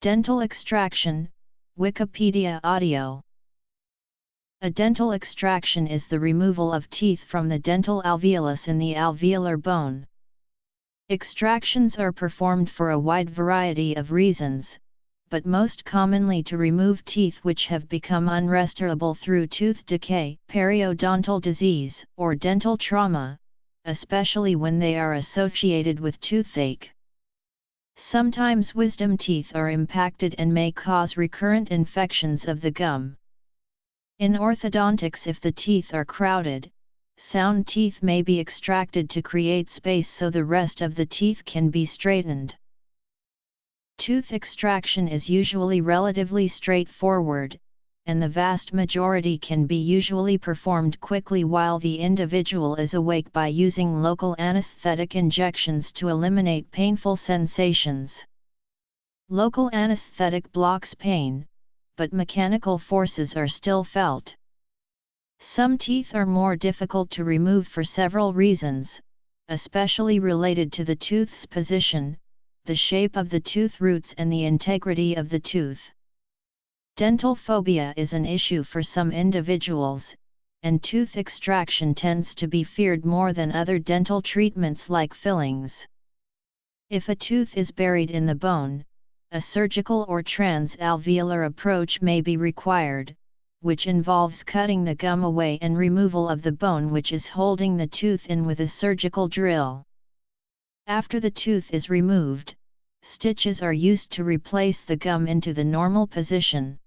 Dental extraction, Wikipedia audio. A dental extraction is the removal of teeth from the dental alveolus in the alveolar bone. Extractions are performed for a wide variety of reasons, but most commonly to remove teeth which have become unrestorable through tooth decay, periodontal disease, or dental trauma, especially when they are associated with toothache. Sometimes wisdom teeth are impacted and may cause recurrent infections of the gum. In orthodontics, if the teeth are crowded, sound teeth may be extracted to create space so the rest of the teeth can be straightened. Tooth extraction is usually relatively straightforward, and the vast majority can be usually performed quickly while the individual is awake by using local anesthetic injections to eliminate painful sensations. Local anesthetic blocks pain, but mechanical forces are still felt. Some teeth are more difficult to remove for several reasons, especially related to the tooth's position, the shape of the tooth roots and the integrity of the tooth. Dental phobia is an issue for some individuals, and tooth extraction tends to be feared more than other dental treatments like fillings. If a tooth is buried in the bone, a surgical or transalveolar approach may be required, which involves cutting the gum away and removal of the bone which is holding the tooth in with a surgical drill. After the tooth is removed, stitches are used to replace the gum into the normal position.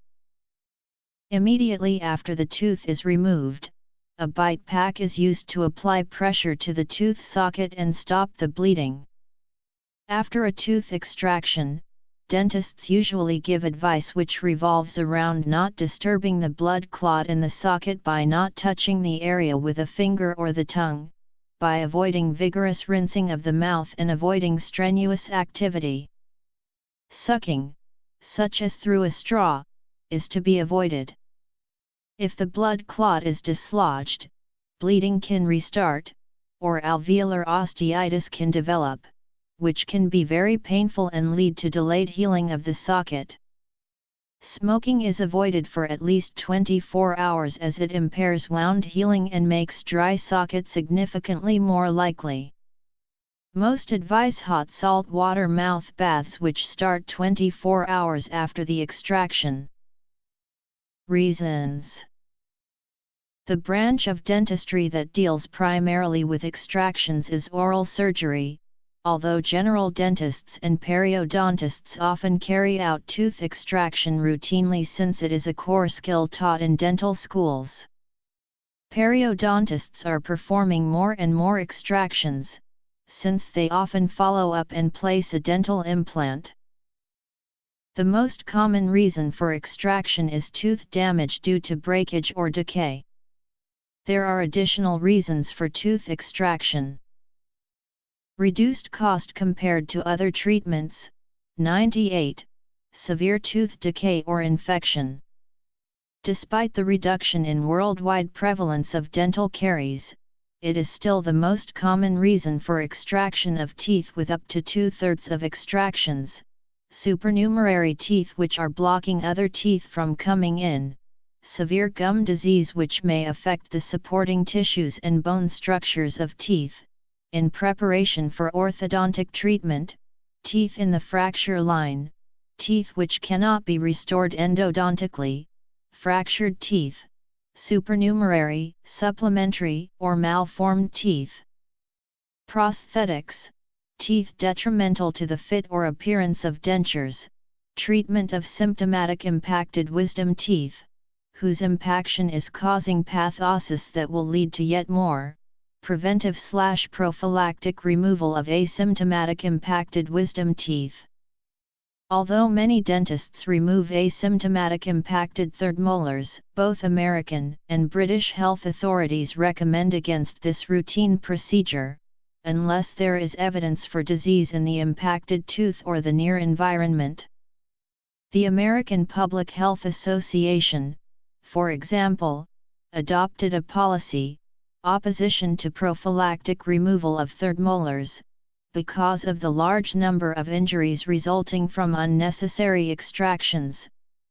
Immediately after the tooth is removed, a bite pack is used to apply pressure to the tooth socket and stop the bleeding. After a tooth extraction, dentists usually give advice which revolves around not disturbing the blood clot in the socket by not touching the area with a finger or the tongue, by avoiding vigorous rinsing of the mouth and avoiding strenuous activity. Sucking, such as through a straw, is to be avoided. If the blood clot is dislodged, bleeding can restart, or alveolar osteitis can develop, which can be very painful and lead to delayed healing of the socket. Smoking is avoided for at least 24 hours as it impairs wound healing and makes dry socket significantly more likely. Most advise hot salt water mouth baths which start 24 hours after the extraction. Reasons. The branch of dentistry that deals primarily with extractions is oral surgery, although general dentists and periodontists often carry out tooth extraction routinely since it is a core skill taught in dental schools. Periodontists are performing more and more extractions, since they often follow up and place a dental implant. The most common reason for extraction is tooth damage due to breakage or decay. There are additional reasons for tooth extraction. Reduced cost compared to other treatments. 98. Severe tooth decay or infection. Despite the reduction in worldwide prevalence of dental caries, it is still the most common reason for extraction of teeth, with up to 2/3 of extractions, supernumerary teeth which are blocking other teeth from coming in, severe gum disease which may affect the supporting tissues and bone structures of teeth, in preparation for orthodontic treatment, teeth in the fracture line, teeth which cannot be restored endodontically, fractured teeth, supernumerary, supplementary, or malformed teeth. Prosthetics, teeth detrimental to the fit or appearance of dentures, treatment of symptomatic impacted wisdom teeth, whose impaction is causing pathosis that will lead to yet more, preventive/prophylactic removal of asymptomatic impacted wisdom teeth. Although many dentists remove asymptomatic impacted third molars, both American and British health authorities recommend against this routine procedure, unless there is evidence for disease in the impacted tooth or the near environment. The American Public Health Association, for example, adopted a policy, opposition to prophylactic removal of third molars, because of the large number of injuries resulting from unnecessary extractions,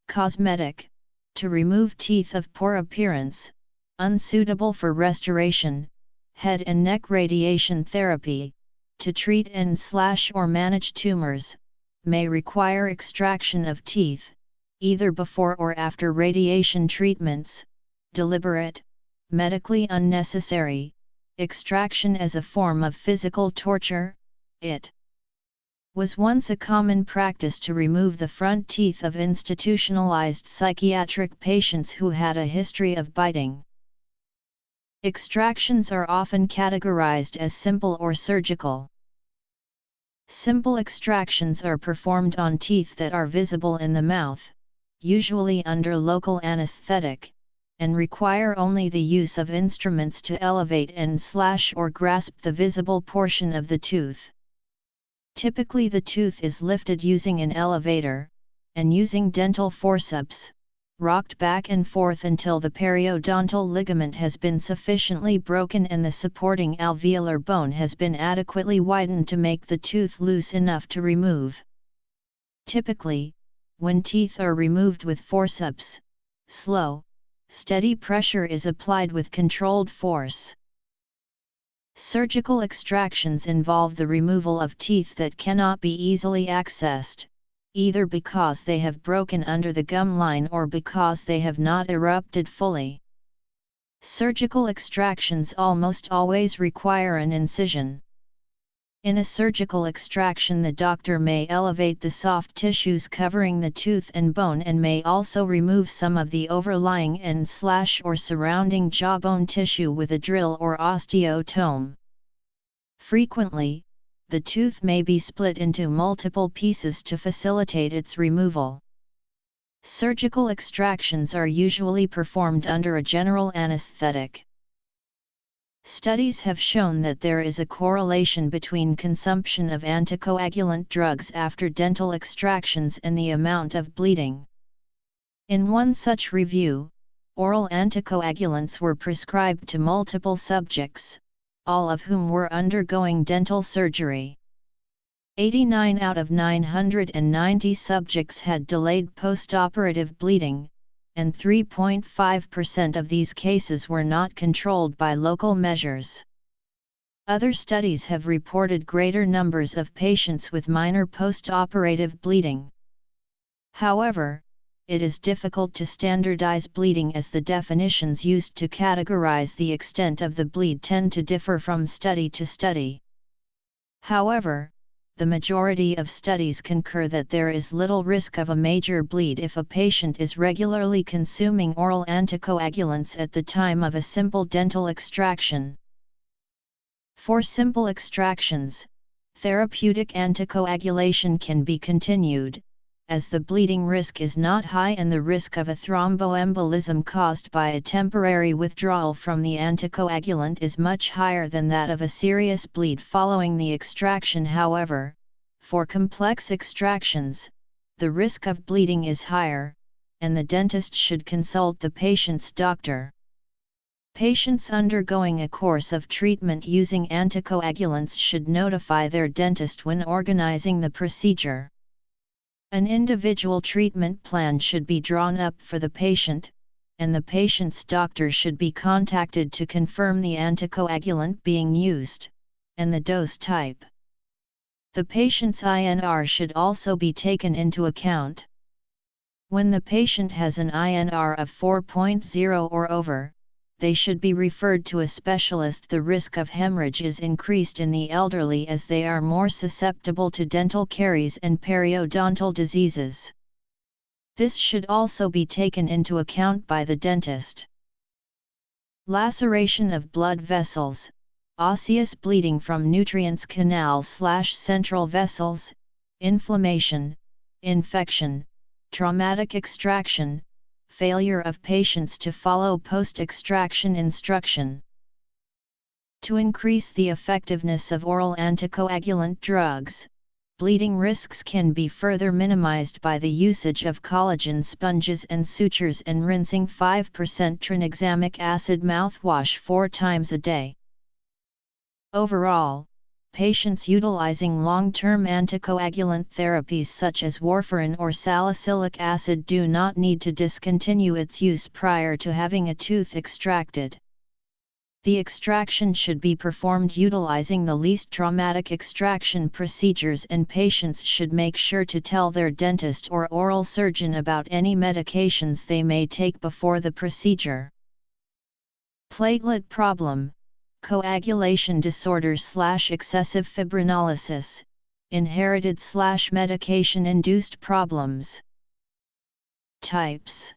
cosmetic, to remove teeth of poor appearance, unsuitable for restoration, head and neck radiation therapy, to treat and/or manage tumors, may require extraction of teeth, either before or after radiation treatments, deliberate, medically unnecessary, extraction as a form of physical torture. It was once a common practice to remove the front teeth of institutionalized psychiatric patients who had a history of biting. Extractions are often categorized as simple or surgical. Simple extractions are performed on teeth that are visible in the mouth, usually under local anesthetic, and require only the use of instruments to elevate and/or grasp the visible portion of the tooth. Typically the tooth is lifted using an elevator, and using dental forceps, rocked back and forth until the periodontal ligament has been sufficiently broken and the supporting alveolar bone has been adequately widened to make the tooth loose enough to remove. Typically, when teeth are removed with forceps, slow, steady pressure is applied with controlled force. Surgical extractions involve the removal of teeth that cannot be easily accessed, either because they have broken under the gum line or because they have not erupted fully. Surgical extractions almost always require an incision. In a surgical extraction, the doctor may elevate the soft tissues covering the tooth and bone and may also remove some of the overlying and/or surrounding jawbone tissue with a drill or osteotome. Frequently, the tooth may be split into multiple pieces to facilitate its removal. Surgical extractions are usually performed under a general anesthetic. Studies have shown that there is a correlation between consumption of anticoagulant drugs after dental extractions and the amount of bleeding. In one such review, oral anticoagulants were prescribed to multiple subjects, all of whom were undergoing dental surgery. 89 out of 990 subjects had delayed postoperative bleeding, and 3.5% of these cases were not controlled by local measures. Other studies have reported greater numbers of patients with minor postoperative bleeding. However, it is difficult to standardize bleeding as the definitions used to categorize the extent of the bleed tend to differ from study to study. However, the majority of studies concur that there is little risk of a major bleed if a patient is regularly consuming oral anticoagulants at the time of a simple dental extraction. For simple extractions, therapeutic anticoagulation can be continued, as the bleeding risk is not high and the risk of a thromboembolism caused by a temporary withdrawal from the anticoagulant is much higher than that of a serious bleed following the extraction. However, for complex extractions, the risk of bleeding is higher, and the dentist should consult the patient's doctor. Patients undergoing a course of treatment using anticoagulants should notify their dentist when organizing the procedure. An individual treatment plan should be drawn up for the patient, and the patient's doctor should be contacted to confirm the anticoagulant being used, and the dose type. The patient's INR should also be taken into account. When the patient has an INR of 4.0 or over, they should be referred to a specialist. The risk of hemorrhage is increased in the elderly as they are more susceptible to dental caries and periodontal diseases. This should also be taken into account by the dentist. Laceration of blood vessels, osseous bleeding from nutrients canal/central vessels, inflammation, infection, traumatic extraction, failure of patients to follow post-extraction instruction. To increase the effectiveness of oral anticoagulant drugs, bleeding risks can be further minimized by the usage of collagen sponges and sutures and rinsing 5% tranexamic acid mouthwash 4 times a day. Overall, patients utilizing long-term anticoagulant therapies such as warfarin or salicylic acid do not need to discontinue its use prior to having a tooth extracted. The extraction should be performed utilizing the least traumatic extraction procedures, and patients should make sure to tell their dentist or oral surgeon about any medications they may take before the procedure. Platelet problem, coagulation disorder/excessive fibrinolysis, inherited/medication-induced problems. Types.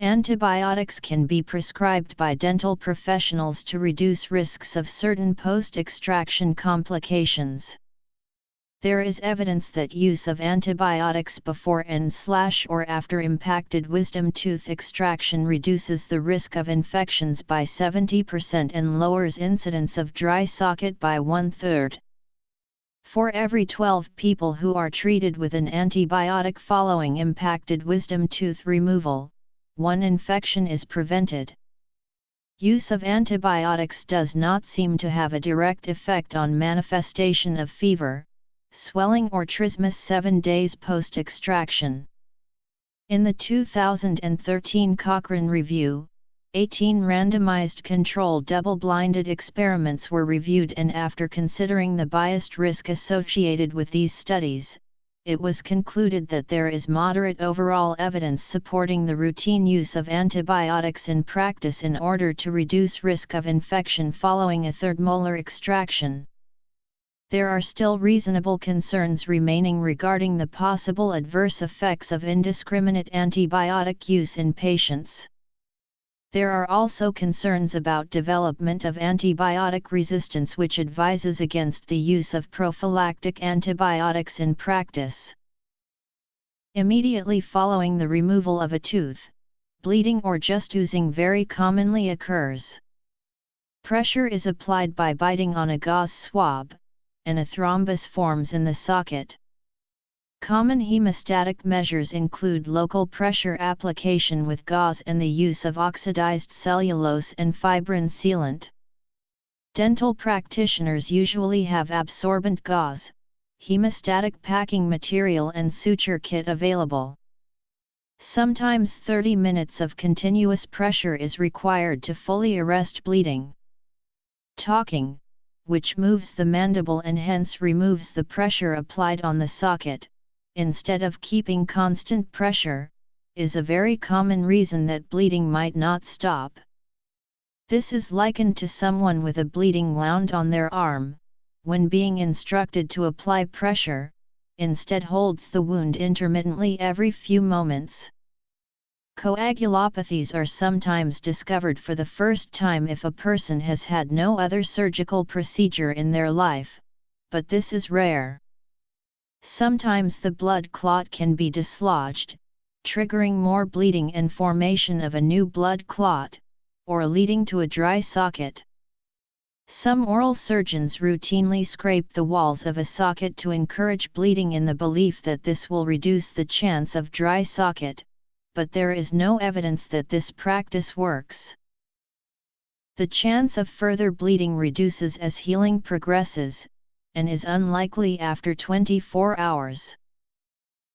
Antibiotics can be prescribed by dental professionals to reduce risks of certain post-extraction complications. There is evidence that use of antibiotics before and/or after impacted wisdom tooth extraction reduces the risk of infections by 70% and lowers incidence of dry socket by 1/3. For every 12 people who are treated with an antibiotic following impacted wisdom tooth removal, 1 infection is prevented. Use of antibiotics does not seem to have a direct effect on manifestation of fever, swelling or trismus 7 days post-extraction. In the 2013 Cochrane Review, 18 randomized controlled double-blinded experiments were reviewed, and after considering the biased risk associated with these studies, it was concluded that there is moderate overall evidence supporting the routine use of antibiotics in practice in order to reduce risk of infection following a third molar extraction. There are still reasonable concerns remaining regarding the possible adverse effects of indiscriminate antibiotic use in patients. There are also concerns about development of antibiotic resistance, which advises against the use of prophylactic antibiotics in practice. Immediately following the removal of a tooth, bleeding or just oozing very commonly occurs. Pressure is applied by biting on a gauze swab, and a thrombus forms in the socket. Common hemostatic measures include local pressure application with gauze and the use of oxidized cellulose and fibrin sealant. Dental practitioners usually have absorbent gauze, hemostatic packing material and suture kit available. Sometimes 30 minutes of continuous pressure is required to fully arrest bleeding. Talking, which moves the mandible and hence removes the pressure applied on the socket, instead of keeping constant pressure, is a very common reason that bleeding might not stop. This is likened to someone with a bleeding wound on their arm, when being instructed to apply pressure, instead holds the wound intermittently every few moments. Coagulopathies are sometimes discovered for the first time if a person has had no other surgical procedure in their life, but this is rare. Sometimes the blood clot can be dislodged, triggering more bleeding and formation of a new blood clot, or leading to a dry socket. Some oral surgeons routinely scrape the walls of a socket to encourage bleeding in the belief that this will reduce the chance of dry socket, but there is no evidence that this practice works. The chance of further bleeding reduces as healing progresses, and is unlikely after 24 hours.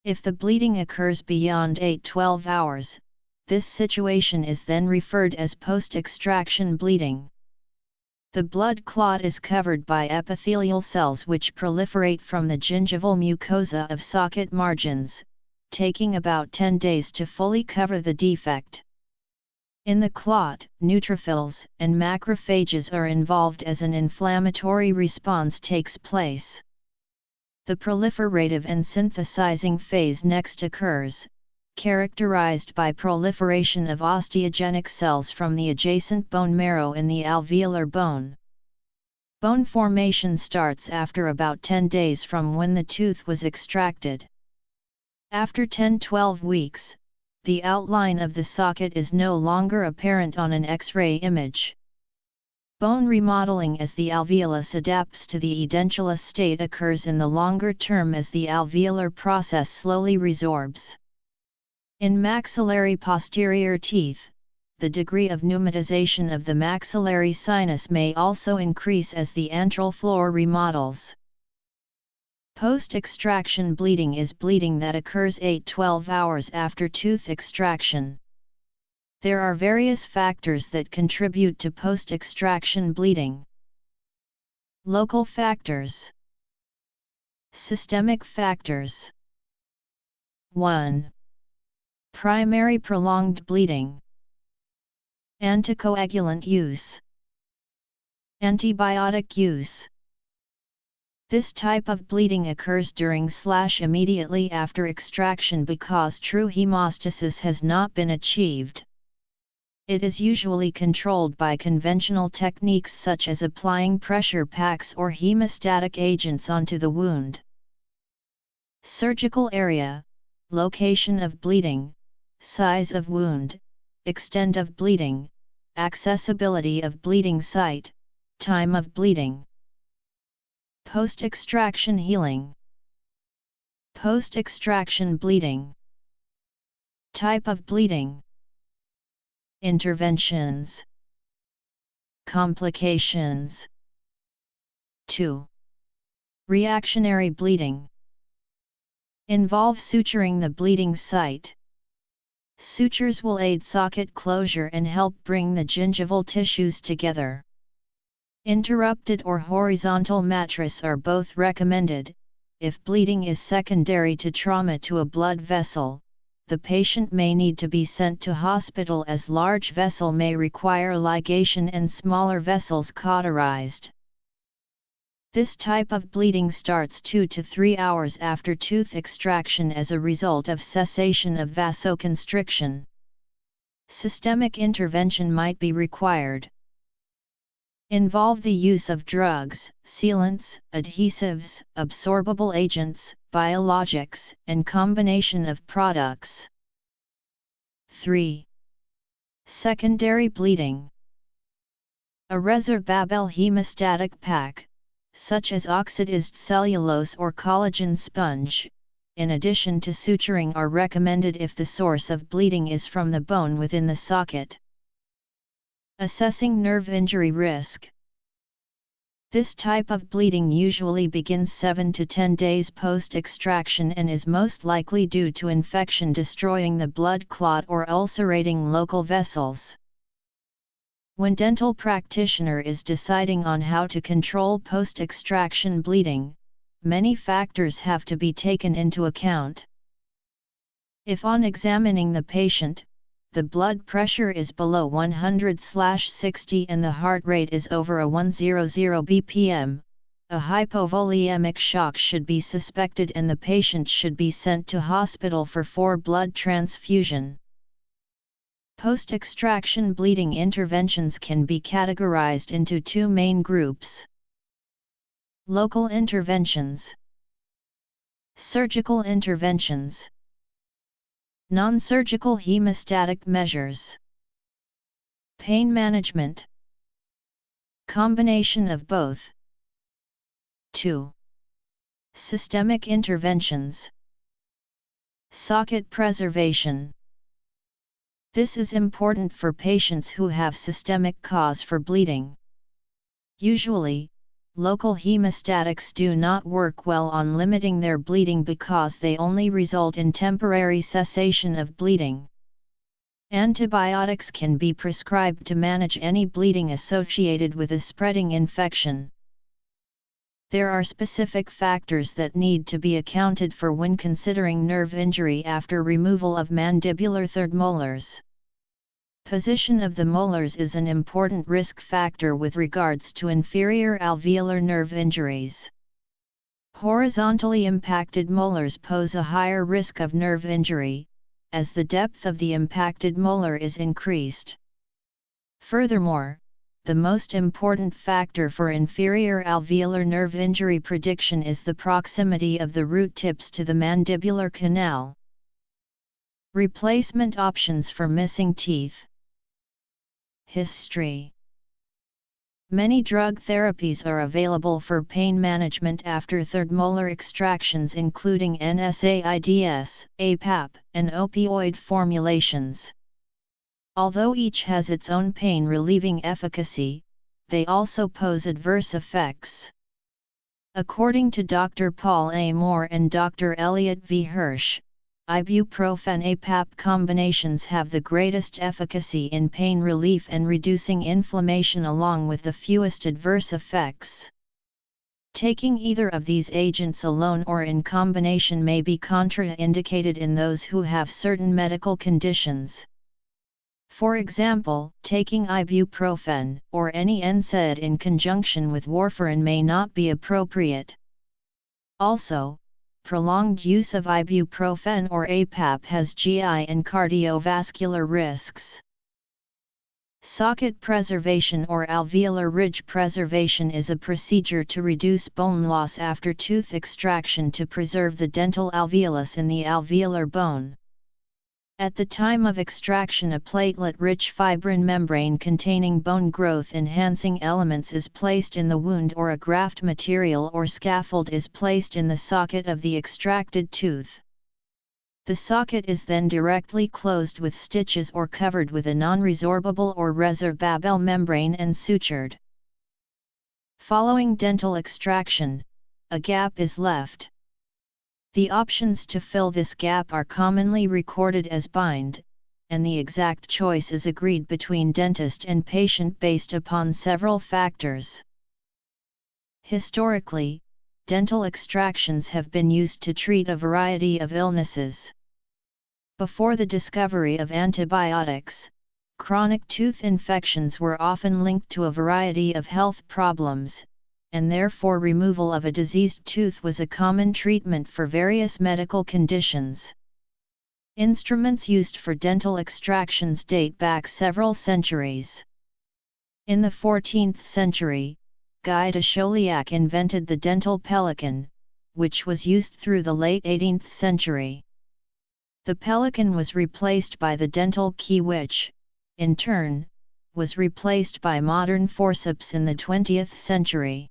If the bleeding occurs beyond 8-12 hours, this situation is then referred as post-extraction bleeding. The blood clot is covered by epithelial cells which proliferate from the gingival mucosa of socket margins, taking about 10 days to fully cover the defect. In the clot, neutrophils and macrophages are involved as an inflammatory response takes place. The proliferative and synthesizing phase next occurs, characterized by proliferation of osteogenic cells from the adjacent bone marrow in the alveolar bone. Bone formation starts after about 10 days from when the tooth was extracted. After 10-12 weeks, the outline of the socket is no longer apparent on an X-ray image. Bone remodeling as the alveolus adapts to the edentulous state occurs in the longer term as the alveolar process slowly resorbs. In maxillary posterior teeth, the degree of pneumatization of the maxillary sinus may also increase as the antral floor remodels. Post-extraction bleeding is bleeding that occurs 8–12 hours after tooth extraction. There are various factors that contribute to post-extraction bleeding. Local factors. Systemic factors. 1. Primary prolonged bleeding. Anticoagulant use. Antibiotic use. This type of bleeding occurs during/immediately after extraction because true hemostasis has not been achieved. It is usually controlled by conventional techniques such as applying pressure packs or hemostatic agents onto the wound. Surgical area, location of bleeding, size of wound, extent of bleeding, accessibility of bleeding site, time of bleeding. Post-extraction healing. Post-extraction bleeding. Type of bleeding. Interventions. Complications. 2. Reactionary bleeding. Involve suturing the bleeding site. Sutures will aid socket closure and help bring the gingival tissues together. Interrupted or horizontal mattress are both recommended. If bleeding is secondary to trauma to a blood vessel, the patient may need to be sent to hospital as large vessel may require ligation and smaller vessels cauterized. This type of bleeding starts 2 to 3 hours after tooth extraction as a result of cessation of vasoconstriction. Systemic intervention might be required. Involve the use of drugs, sealants, adhesives, absorbable agents, biologics, and combination of products. 3. Secondary bleeding. A resorbable hemostatic pack, such as oxidized cellulose or collagen sponge, in addition to suturing are recommended if the source of bleeding is from the bone within the socket. Assessing nerve injury risk. This type of bleeding usually begins 7 to 10 days post-extraction and is most likely due to infection destroying the blood clot or ulcerating local vessels. When dental practitioner is deciding on how to control post-extraction bleeding, many factors have to be taken into account. If on examining the patient, the blood pressure is below 100/60 and the heart rate is over a 100 bpm, a hypovolemic shock should be suspected and the patient should be sent to hospital for blood transfusion. Post-extraction bleeding interventions can be categorized into 2 main groups. Local interventions. Surgical interventions. Non-surgical hemostatic measures. Pain management. Combination of both. 2. Systemic interventions. Socket preservation. This is important for patients who have systemic cause for bleeding. Usually, local hemostatics do not work well on limiting their bleeding because they only result in temporary cessation of bleeding. Antibiotics can be prescribed to manage any bleeding associated with a spreading infection. There are specific factors that need to be accounted for when considering nerve injury after removal of mandibular third molars. Position of the molars is an important risk factor with regards to inferior alveolar nerve injuries. Horizontally impacted molars pose a higher risk of nerve injury, as the depth of the impacted molar is increased. Furthermore, the most important factor for inferior alveolar nerve injury prediction is the proximity of the root tips to the mandibular canal. Replacement options for missing teeth. History. Many drug therapies are available for pain management after third molar extractions including NSAIDs, APAP, and opioid formulations. Although each has its own pain-relieving efficacy, they also pose adverse effects. According to Dr. Paul A. Moore and Dr. Elliot V. Hirsch, ibuprofen-APAP combinations have the greatest efficacy in pain relief and reducing inflammation along with the fewest adverse effects. Taking either of these agents alone or in combination may be contraindicated in those who have certain medical conditions. For example, taking ibuprofen or any NSAID in conjunction with warfarin may not be appropriate. Also, prolonged use of ibuprofen or APAP has GI and cardiovascular risks. Socket preservation or alveolar ridge preservation is a procedure to reduce bone loss after tooth extraction to preserve the dental alveolus in the alveolar bone. At the time of extraction, a platelet-rich fibrin membrane containing bone growth-enhancing elements is placed in the wound, or a graft material or scaffold is placed in the socket of the extracted tooth. The socket is then directly closed with stitches or covered with a non-resorbable or resorbable membrane and sutured. Following dental extraction, a gap is left. The options to fill this gap are commonly recorded as bind, and the exact choice is agreed between dentist and patient based upon several factors. Historically, dental extractions have been used to treat a variety of illnesses. Before the discovery of antibiotics, chronic tooth infections were often linked to a variety of health problems, and therefore removal of a diseased tooth was a common treatment for various medical conditions. Instruments used for dental extractions date back several centuries. In the 14th century, Guy de Chauliac invented the dental pelican, which was used through the late 18th century. The pelican was replaced by the dental key, which, in turn, was replaced by modern forceps in the 20th century.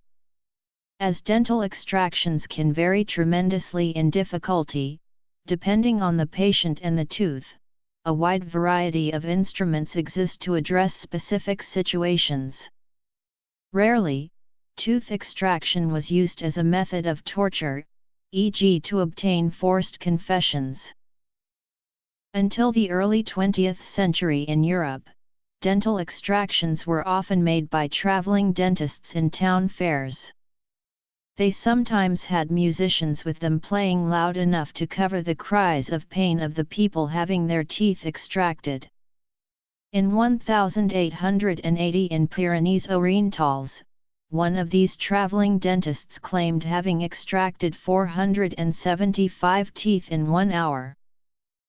As dental extractions can vary tremendously in difficulty, depending on the patient and the tooth, a wide variety of instruments exist to address specific situations. Rarely, tooth extraction was used as a method of torture, e.g. to obtain forced confessions. Until the early 20th century in Europe, dental extractions were often made by traveling dentists in town fairs. They sometimes had musicians with them playing loud enough to cover the cries of pain of the people having their teeth extracted. In 1880 in Pyrenees-Orientales, one of these traveling dentists claimed having extracted 475 teeth in 1 hour.